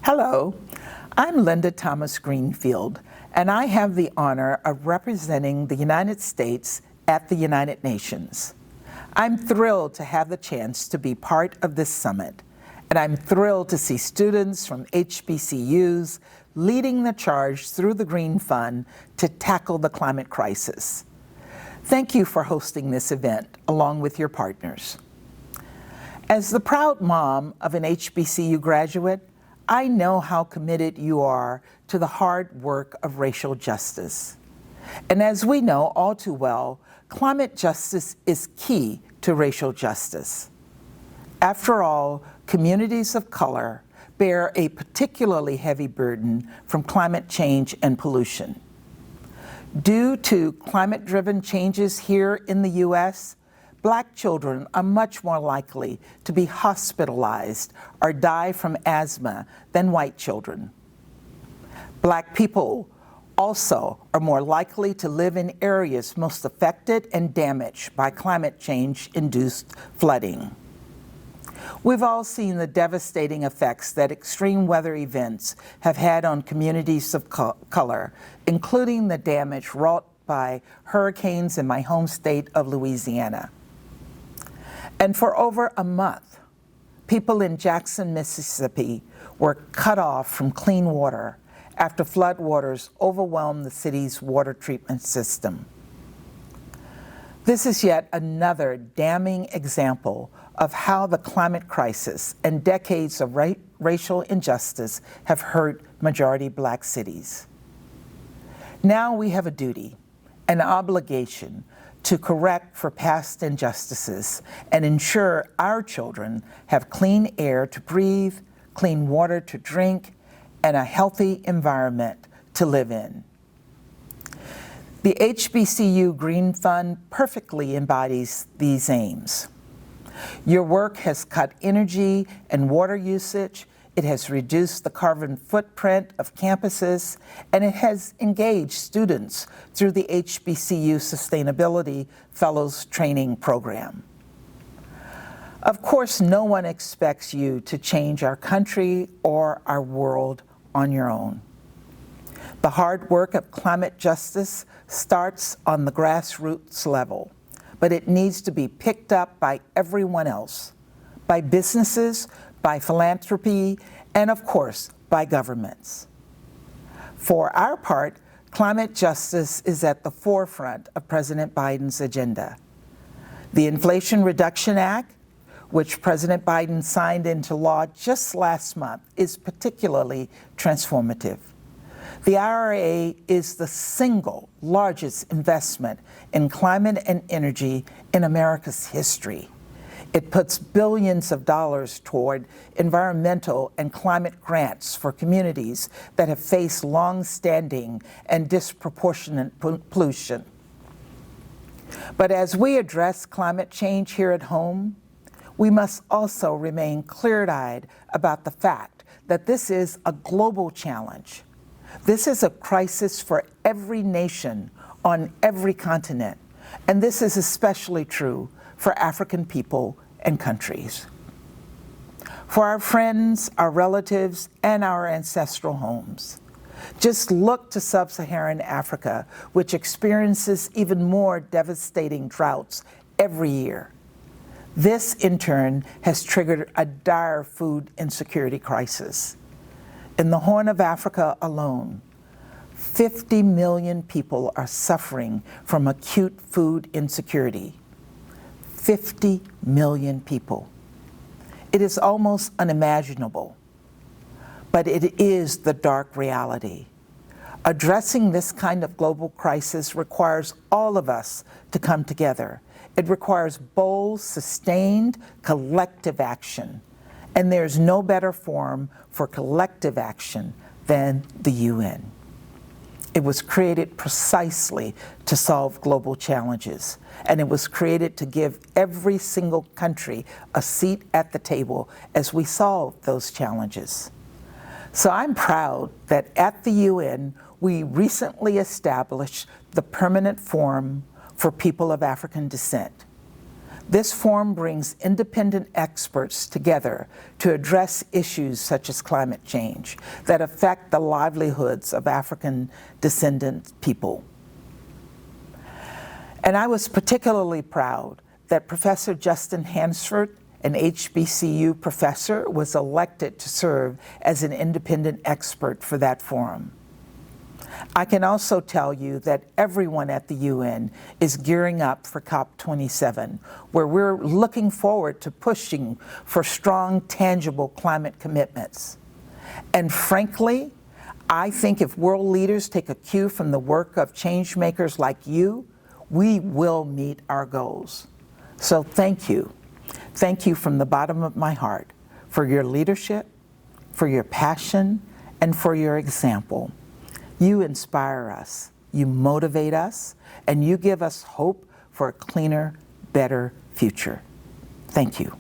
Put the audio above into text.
Hello, I'm Linda Thomas-Greenfield, and I have the honor of representing the United States at the United Nations. I'm thrilled to have the chance to be part of this summit, and I'm thrilled to see students from HBCUs leading the charge through the Green Fund to tackle the climate crisis. Thank you for hosting this event along with your partners. As the proud mom of an HBCU graduate, I know how committed you are to the hard work of racial justice. And as we know all too well, climate justice is key to racial justice. After all, communities of color bear a particularly heavy burden from climate change and pollution. Due to climate-driven changes here in the U.S., Black children are much more likely to be hospitalized or die from asthma than white children. Black people also are more likely to live in areas most affected and damaged by climate change-induced flooding. We've all seen the devastating effects that extreme weather events have had on communities of color, including the damage wrought by hurricanes in my home state of Louisiana. And for over a month, people in Jackson, Mississippi were cut off from clean water after floodwaters overwhelmed the city's water treatment system. This is yet another damning example of how the climate crisis and decades of racial injustice have hurt majority Black cities. Now we have a duty, an obligation, to correct for past injustices and ensure our children have clean air to breathe, clean water to drink, and a healthy environment to live in. The HBCU Green Fund perfectly embodies these aims. Your work has cut energy and water usage, it has reduced the carbon footprint of campuses, and it has engaged students through the HBCU Sustainability Fellows Training Program. Of course, no one expects you to change our country or our world on your own. The hard work of climate justice starts on the grassroots level, but it needs to be picked up by everyone else, by businesses, by philanthropy, and of course, by governments. For our part, climate justice is at the forefront of President Biden's agenda. The Inflation Reduction Act, which President Biden signed into law just last month, is particularly transformative. The IRA is the single largest investment in climate and energy in America's history. It puts billions of dollars toward environmental and climate grants for communities that have faced long-standing and disproportionate pollution. But as we address climate change here at home, we must also remain clear-eyed about the fact that this is a global challenge. This is a crisis for every nation on every continent, and this is especially true for African people and countries. For our friends, our relatives, and our ancestral homes, just look to sub-Saharan Africa, which experiences even more devastating droughts every year. This, in turn, has triggered a dire food insecurity crisis. In the Horn of Africa alone, 50 million people are suffering from acute food insecurity. 50 million people. It is almost unimaginable, but it is the dark reality. Addressing this kind of global crisis requires all of us to come together. It requires bold, sustained, collective action. And there's no better forum for collective action than the UN. It was created precisely to solve global challenges, and it was created to give every single country a seat at the table as we solve those challenges. So I'm proud that at the UN, we recently established the Permanent Forum for People of African Descent. This forum brings independent experts together to address issues such as climate change that affect the livelihoods of African descendant people. And I was particularly proud that Professor Justin Hansford, an HBCU professor, was elected to serve as an independent expert for that forum. I can also tell you that everyone at the UN is gearing up for COP27, where we're looking forward to pushing for strong, tangible climate commitments. And frankly, I think if world leaders take a cue from the work of change makers like you, we will meet our goals. So thank you. Thank you from the bottom of my heart for your leadership, for your passion, and for your example. You inspire us, you motivate us, and you give us hope for a cleaner, better future. Thank you.